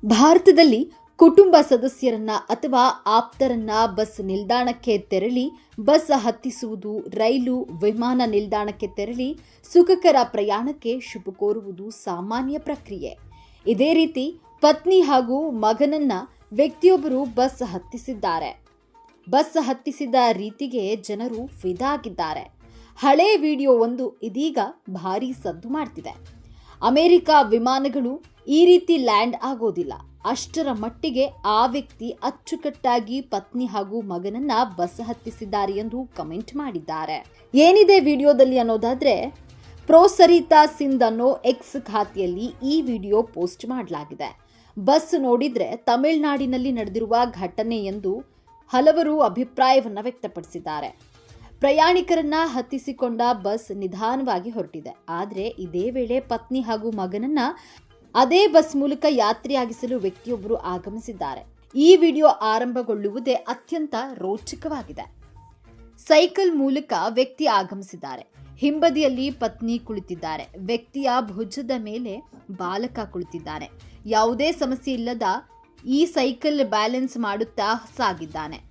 ಭಾರತದಲ್ಲಿ ಕುಟುಂಬ ಸದಸ್ಯರನ್ನ ಅಥವಾ ಆಪ್ತರನ್ನ ಬಸ್ ನಿಲ್ದಾಣಕ್ಕೆ ತೆರಳಿ ಬಸ್ ಹತ್ತಿಸುವುದು, ರೈಲು, ವಿಮಾನ ನಿಲ್ದಾಣಕ್ಕೆ ತೆರಳಿ ಸುಖಕರ ಪ್ರಯಾಣಕ್ಕೆ ಶುಭ ಕೋರುವುದು ಸಾಮಾನ್ಯ ಪ್ರಕ್ರಿಯೆ. ಇದೇ ರೀತಿ ಪತ್ನಿ ಹಾಗೂ ಮಗನನ್ನ ವ್ಯಕ್ತಿಯೊಬ್ಬರು ಬಸ್ ಹತ್ತಿಸಿದ್ದಾರೆ. ಬಸ್ ಹತ್ತಿಸಿದ ರೀತಿಗೆ ಜನರು ಫಿದಾ ಆಗಿದ್ದಾರೆ. ಹಳೆ ವಿಡಿಯೋ ಒಂದು ಇದೀಗ ಭಾರೀ ಸದ್ದು ಮಾಡ್ತಿದೆ. ಅಮೆರಿಕ ವಿಮಾನಗಳು ಈ ರೀತಿ ಲ್ಯಾಂಡ್ ಆಗೋದಿಲ್ಲ. ಅಷ್ಟರ ಮಟ್ಟಿಗೆ ಆ ವ್ಯಕ್ತಿ ಅಚ್ಚುಕಟ್ಟಾಗಿ ಪತ್ನಿ ಹಾಗೂ ಮಗನನ್ನ ಬಸ್ ಹತ್ತಿಸಿದ್ದಾರೆ ಎಂದು ಕಮೆಂಟ್ ಮಾಡಿದ್ದಾರೆ. ಏನಿದೆ ವಿಡಿಯೋದಲ್ಲಿ ಅನ್ನೋದಾದ್ರೆ, ಪ್ರೋ ಸರಿತಾ ಸಿಂಧ್ ಅನ್ನೋ ಎಕ್ಸ್ ಖಾತೆಯಲ್ಲಿ ಈ ವಿಡಿಯೋ ಪೋಸ್ಟ್ ಮಾಡಲಾಗಿದೆ. ಬಸ್ ನೋಡಿದ್ರೆ ತಮಿಳುನಾಡಿನಲ್ಲಿ ನಡೆದಿರುವ ಘಟನೆ ಎಂದು ಹಲವರು ಅಭಿಪ್ರಾಯವನ್ನ ವ್ಯಕ್ತಪಡಿಸಿದ್ದಾರೆ. ಪ್ರಯಾಣಿಕರನ್ನ ಹತ್ತಿಸಿಕೊಂಡ ಬಸ್ ನಿಧಾನವಾಗಿ ಹೊರಟಿದೆ. ಆದರೆ ಇದೇ ವೇಳೆ ಪತ್ನಿ ಹಾಗೂ ಮಗನನ್ನ ಅದೇ ಬಸ್ ಮೂಲಕ ಯಾತ್ರೆಯಾಗಿಸಲು ವ್ಯಕ್ತಿಯೊಬ್ಬರು ಆಗಮಿಸಿದ್ದಾರೆ. ಈ ವಿಡಿಯೋ ಆರಂಭಗೊಳ್ಳುವುದೇ ಅತ್ಯಂತ ರೋಚಕವಾಗಿದೆ. ಸೈಕಲ್ ಮೂಲಕ ವ್ಯಕ್ತಿ ಆಗಮಿಸಿದ್ದಾರೆ. ಹಿಂಬದಿಯಲ್ಲಿ ಪತ್ನಿ ಕುಳಿತಿದ್ದಾರೆ. ವ್ಯಕ್ತಿಯ ಭುಜದ ಮೇಲೆ ಬಾಲಕ ಕುಳಿತಿದ್ದಾನೆ. ಯಾವುದೇ ಸಮಸ್ಯೆ ಇಲ್ಲದ ಈ ಸೈಕಲ್ ಬ್ಯಾಲೆನ್ಸ್ ಮಾಡುತ್ತಾ ಸಾಗಿದ್ದಾನೆ.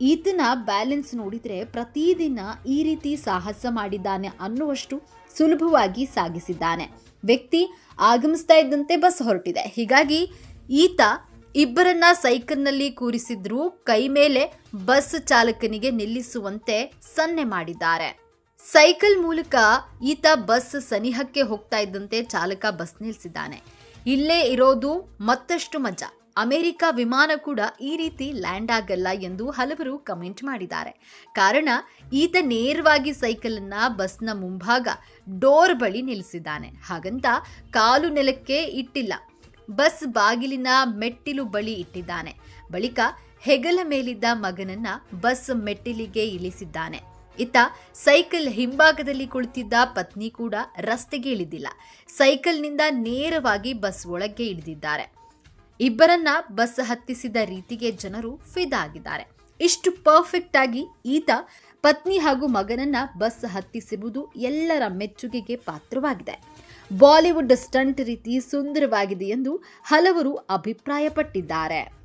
ಈತನ ಬ್ಯಾಲೆನ್ಸ್ ನೋಡಿದ್ರೆ ಪ್ರತಿದಿನ ಈ ರೀತಿ ಸಾಹಸ ಮಾಡಿದ್ದಾನೆ ಅನ್ನುವಷ್ಟು ಸುಲಭವಾಗಿ ಸಾಗಿಸಿದ್ದಾನೆ. ವ್ಯಕ್ತಿ ಆಗಮಿಸ್ತಾ ಇದ್ದಂತೆ ಬಸ್ ಹೊರಟಿದೆ. ಹೀಗಾಗಿ ಈತ ಇಬ್ಬರನ್ನ ಸೈಕಲ್ನಲ್ಲಿ ಕೂರಿಸಿದ್ರೂ ಕೈ ಮೇಲೆ ಬಸ್ ಚಾಲಕನಿಗೆ ನಿಲ್ಲಿಸುವಂತೆ ಸನ್ನೆ ಮಾಡಿದ್ದಾರೆ. ಸೈಕಲ್ ಮೂಲಕ ಈತ ಬಸ್ ಸನಿಹಕ್ಕೆ ಹೋಗ್ತಾ ಇದ್ದಂತೆ ಚಾಲಕ ಬಸ್ ನಿಲ್ಲಿಸಿದ್ದಾನೆ. ಇಲ್ಲೇ ಇರೋದು ಮತ್ತಷ್ಟು ಮಜಾ. ಅಮೆರಿಕ ವಿಮಾನ ಕೂಡ ಈ ರೀತಿ ಲ್ಯಾಂಡ್ ಆಗಲ್ಲ ಎಂದು ಹಲವರು ಕಮೆಂಟ್ ಮಾಡಿದ್ದಾರೆ. ಕಾರಣ ಈತ ನೇರವಾಗಿ ಸೈಕಲ್ ಅನ್ನ ಬಸ್ನ ಮುಂಭಾಗ ಡೋರ್ ಬಳಿ ನಿಲ್ಲಿಸಿದ್ದಾನೆ. ಹಾಗಂತ ಕಾಲು ನೆಲಕ್ಕೆ ಇಟ್ಟಿಲ್ಲ, ಬಸ್ ಬಾಗಿಲಿನ ಮೆಟ್ಟಿಲು ಬಳಿ ಇಟ್ಟಿದ್ದಾನೆ. ಬಳಿಕ ಹೆಗಲ ಮೇಲಿದ್ದ ಮಗನನ್ನ ಬಸ್ ಮೆಟ್ಟಿಲಿಗೆ ಇಳಿಸಿದ್ದಾನೆ. ಇತ್ತ ಸೈಕಲ್ ಹಿಂಭಾಗದಲ್ಲಿ ಕುಳಿತಿದ್ದ ಪತ್ನಿ ಕೂಡ ರಸ್ತೆಗೆ ಇಳಿದಿಲ್ಲ. ಸೈಕಲ್ನಿಂದ ನೇರವಾಗಿ ಬಸ್ ಒಳಗೆ ಇಳಿದಿದ್ದಾರೆ. ಇಬ್ಬರನ್ನ ಬಸ್ ಹತ್ತಿಸಿದ ರೀತಿಗೆ ಜನರು ಫಿದಾ ಆಗಿದ್ದಾರೆ. ಇಷ್ಟು ಪರ್ಫೆಕ್ಟ್ ಆಗಿ ಈತ ಪತ್ನಿ ಹಾಗೂ ಮಗನನ್ನ ಬಸ್ ಹತ್ತಿಸಿರುವುದು ಎಲ್ಲರ ಮೆಚ್ಚುಗೆಗೆ ಪಾತ್ರವಾಗಿದೆ. ಬಾಲಿವುಡ್ ಸ್ಟಂಟ್ ರೀತಿ ಸುಂದರವಾಗಿದೆ ಎಂದು ಹಲವರು ಅಭಿಪ್ರಾಯಪಟ್ಟಿದ್ದಾರೆ.